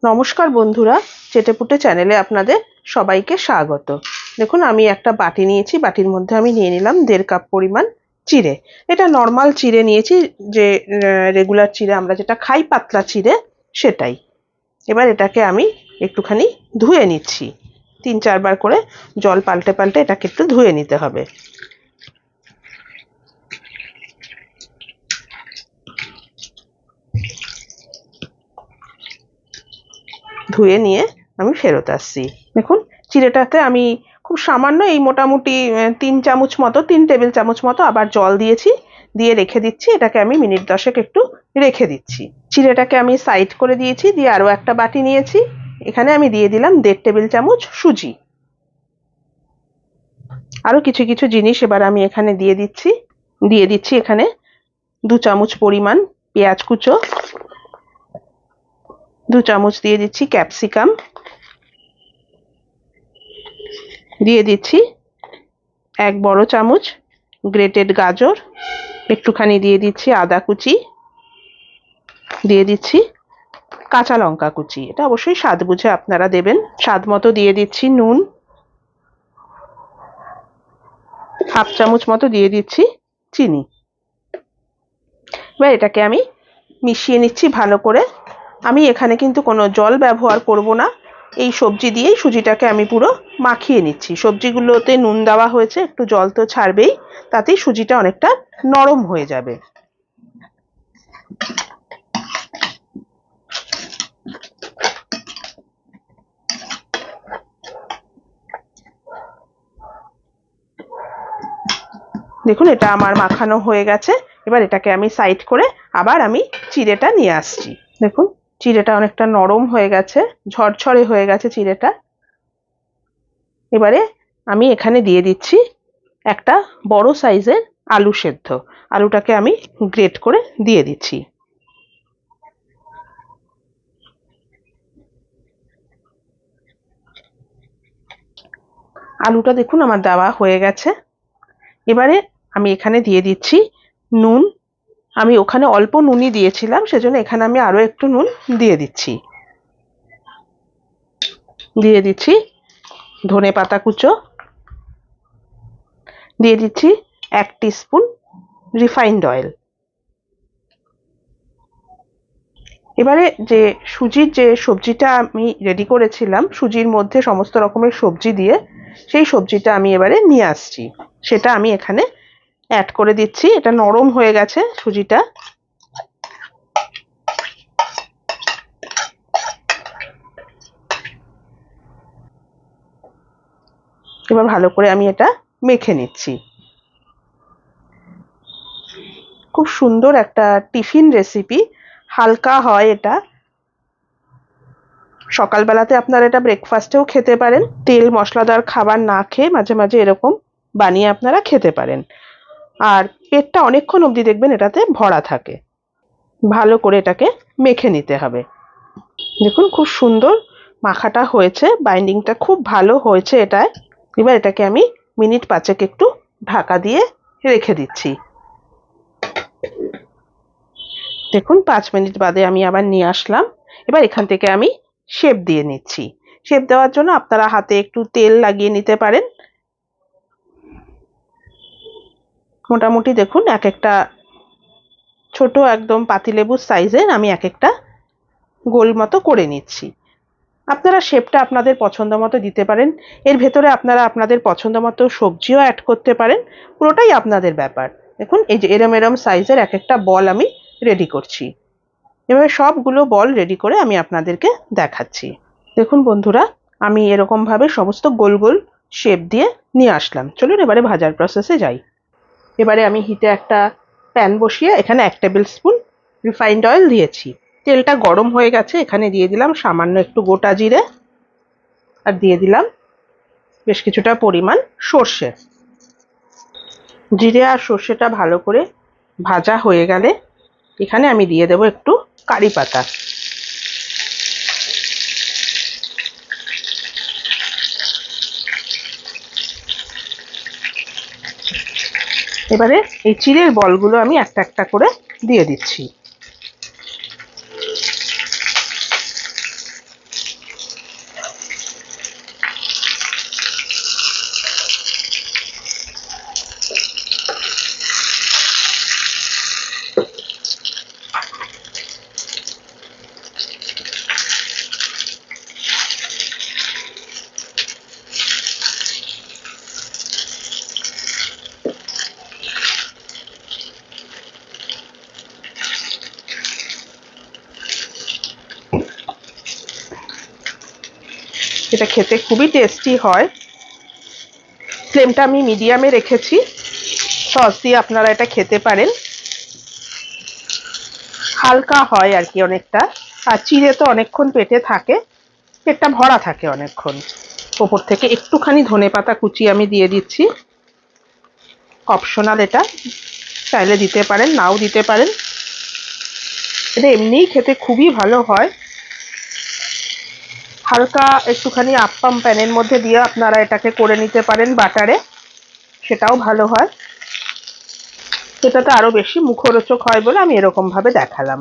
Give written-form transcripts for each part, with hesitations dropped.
নমস্কার বন্ধুরা, চেটেপুটে চ্যানেলে আপনাদের সবাইকে স্বাগত। দেখুন, আমি একটা বাটি নিয়েছি, বাটির মধ্যে আমি নিয়ে নিলাম 1.5 কাপ পরিমাণ চিড়ে। এটা নর্মাল চিড়ে নিয়েছি, যে রেগুলার চিড়ে আমরা যেটা খাই, পাতলা চিড়ে, সেটাই। এবার এটাকে আমি একটুখানি ধুয়ে নিচ্ছি, 3-4 বার করে জল পাল্টে পাল্টে এটাকে একটু ধুয়ে নিতে হবে। ধুয়ে নিয়ে আমি ফেরত আসছি। দেখুন, চিড়েটাতে আমি খুব সামান্য, এই মোটামুটি 3 টেবিল চামচ মতো আবার জল দিয়েছি, দিয়ে রেখে দিচ্ছি। এটাকে আমি মিনিট 10 একটু রেখে দিচ্ছি। চিড়েটাকে আমি সাইড করে দিয়েছি, দিয়ে আরো একটা বাটি নিয়েছি, এখানে আমি দিয়ে দিলাম 1.5 টেবিল চামচ সুজি। আরো কিছু কিছু জিনিস এবার আমি এখানে দিয়ে দিচ্ছি এখানে 2 চামচ পরিমাণ পেঁয়াজ কুচো, 2 চামচ দিয়ে দিচ্ছি ক্যাপসিকাম, দিয়ে দিচ্ছি 1 বড় চামচ গ্রেটেড গাজর, একটুখানি দিয়ে দিচ্ছি আদা কুচি, দিয়ে দিচ্ছি কাঁচা লঙ্কা কুচি। এটা অবশ্যই স্বাদ বুঝে আপনারা দেবেন। স্বাদ মতো দিয়ে দিচ্ছি নুন, 1/2 চামচ মতো দিয়ে দিচ্ছি চিনি। এবার এটাকে আমি মিশিয়ে নিচ্ছি ভালো করে। আমি এখানে কিন্তু কোনো জল ব্যবহার করব না, এই সবজি দিয়েই সুজিটাকে আমি পুরো মাখিয়ে নিচ্ছি। সবজিগুলোতে নুন দেওয়া হয়েছে, একটু জল তো ছাড়বেই, তাতেই সুজিটা অনেকটা নরম হয়ে যাবে। দেখুন, এটা আমার মাখানো হয়ে গেছে। এবার এটাকে আমি সাইড করে আবার আমি চিড়েটা নিয়ে আসছি। দেখুন, চিড়েটা অনেকটা নরম হয়ে গেছে, ঝরঝরে হয়ে গেছে চিড়েটা। এবারে আমি এখানে দিয়ে দিচ্ছি একটা বড় সাইজের আলু সেদ্ধ। আলুটাকে আমি গ্রেট করে দিয়ে দিচ্ছি। আলুটা দেখুন আমার দেওয়া হয়ে গেছে। এবারে আমি এখানে দিয়ে দিচ্ছি নুন। আমি ওখানে অল্প নুনই দিয়েছিলাম, সেজন্য এখানে আমি আরো একটু নুন দিয়ে দিচ্ছি। দিয়ে দিচ্ছি ধনেপাতা কুচো, দিয়ে দিচ্ছি 1 টিস্পুন রিফাইন্ড অয়েল। এবারে যে সুজির যে সবজিটা আমি রেডি করেছিলাম, সুজির মধ্যে সমস্ত রকমের সবজি দিয়ে, সেই সবজিটা আমি এবারে নিয়ে আসছি, সেটা আমি এখানে অ্যাড করে দিচ্ছি। এটা নরম হয়ে গেছে সুজিটা। এবার ভালো করে আমি এটা মেখে নিচ্ছি। খুব সুন্দর একটা টিফিন রেসিপি, হালকা হয় এটা। সকালবেলাতে আপনারা এটা ব্রেকফাস্টেও খেতে পারেন। তেল মশলাদার খাবার না খেয়ে মাঝে মাঝে এরকম বানিয়ে আপনারা খেতে পারেন, আর পেটটা অনেকক্ষণ অবধি দেখবেন এটাতে ভরা থাকে। ভালো করে এটাকে মেখে নিতে হবে। দেখুন, খুব সুন্দর মাখাটা হয়েছে, বাইন্ডিংটা খুব ভালো হয়েছে এটায়। এবার এটাকে আমি মিনিট 5 একটু ঢাকা দিয়ে রেখে দিচ্ছি। দেখুন, 5 মিনিট বাদে আমি আবার নিয়ে আসলাম। এবার এখান থেকে আমি শেপ দিয়ে নিচ্ছি। শেপ দেওয়ার জন্য আপনারা হাতে একটু তেল লাগিয়ে নিতে পারেন। মোটামুটি দেখুন, এক একটা ছোট একদম পাতিলেবুর সাইজের আমি এক একটা গোল মতো করে নিচ্ছি। আপনারা শেপটা আপনাদের পছন্দ মতো দিতে পারেন। এর ভেতরে আপনারা আপনাদের পছন্দ মতো সবজিও অ্যাড করতে পারেন, পুরোটাই আপনাদের ব্যাপার। দেখুন, এই যে এরম এরম সাইজের এক একটা বল আমি রেডি করছি। এভাবে সবগুলো বল রেডি করে আমি আপনাদেরকে দেখাচ্ছি। দেখুন বন্ধুরা, আমি এরকম ভাবে সমস্ত গোল গোল শেপ দিয়ে নিয়ে আসলাম। চলুন এবারে ভাজার প্রসেসে যাই। এবারে আমি হিটে একটা প্যান বসিয়ে এখানে 1 টেবিল স্পুন রিফাইন্ড অয়েল দিয়েছি। তেলটা গরম হয়ে গেছে, এখানে দিয়ে দিলাম সামান্য একটু গোটা জিরে, আর দিয়ে দিলাম বেশ কিছুটা পরিমাণ সর্ষে। জিরে আর সর্ষেটা ভালো করে ভাজা হয়ে গেলে এখানে আমি দিয়ে দেবো একটু কারি পাতা। এবারে এই চিড়ের বলগুলো আমি একটা একটা করে দিয়ে দিচ্ছি। যেটা খেতে খুবই টেস্টি হয়। ফ্লেমটা আমি মিডিয়ামে রেখেছি। সস দিয়ে আপনারা এটা খেতে পারেন। হালকা হয় আর কি অনেকটা, আর চিড়ে তো অনেকক্ষণ পেটে থাকে, পেটটা ভরা থাকে অনেকক্ষণ। ওপর থেকে একটুখানি ধনেপাতা কুচি আমি দিয়ে দিচ্ছি, অপশনাল এটা, চাইলে দিতে পারেন নাও দিতে পারেন। এটা এমনিই খেতে খুবই ভালো হয়। হালকা একটুখানি আপ্পাম প্যানের মধ্যে দিয়ে আপনারা এটাকে করে নিতে পারেন বাটারে, সেটাও ভালো হয়। সেটাতে আরো বেশি মুখরোচক হয় বলে আমি এরকম ভাবে দেখালাম।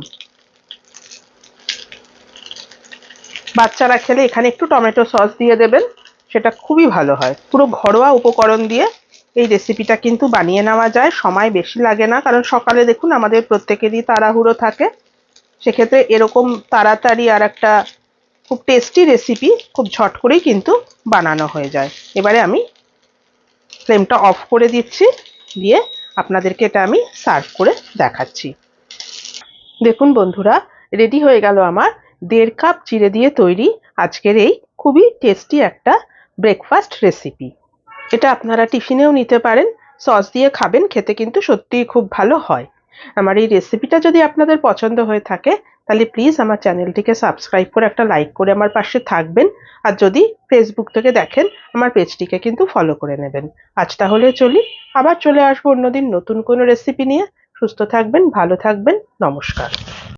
বাচ্চারা খেলে এখানে একটু টমেটো সস দিয়ে দেবেন, সেটা খুবই ভালো হয়। পুরো ঘরোয়া উপকরণ দিয়ে এই রেসিপিটা কিন্তু বানিয়ে নেওয়া যায়, সময় বেশি লাগে না, কারণ সকালে দেখুন আমাদের প্রত্যেকেরই তাড়াহুড়ো থাকে। সেক্ষেত্রে এরকম তাড়াতাড়ি আর একটা খুব টেস্টি রেসিপি খুব ঝট করেই কিন্তু বানানো হয়ে যায়। এবারে আমি ফ্লেমটা অফ করে দিচ্ছি, দিয়ে আপনাদেরকে এটা আমি সার্ভ করে দেখাচ্ছি। দেখুন বন্ধুরা, রেডি হয়ে গেল আমার 1.5 কাপ চিড়ে দিয়ে তৈরি আজকের এই খুবই টেস্টি একটা ব্রেকফাস্ট রেসিপি। এটা আপনারা টিফিনেও নিতে পারেন, সস দিয়ে খাবেন, খেতে কিন্তু সত্যিই খুব ভালো হয়। আমার এই রেসিপিটা যদি আপনাদের পছন্দ হয়ে থাকে তাহলে প্লিজ আমার চ্যানেলটিকে সাবস্ক্রাইব করে একটা লাইক করে আমার পাশে থাকবেন। আর যদি ফেসবুক থেকে দেখেন আমার পেজটিকে কিন্তু ফলো করে নেবেন। আজ তাহলে চলি, আবার চলে আসবো অন্যদিন নতুন কোনো রেসিপি নিয়ে। সুস্থ থাকবেন, ভালো থাকবেন, নমস্কার।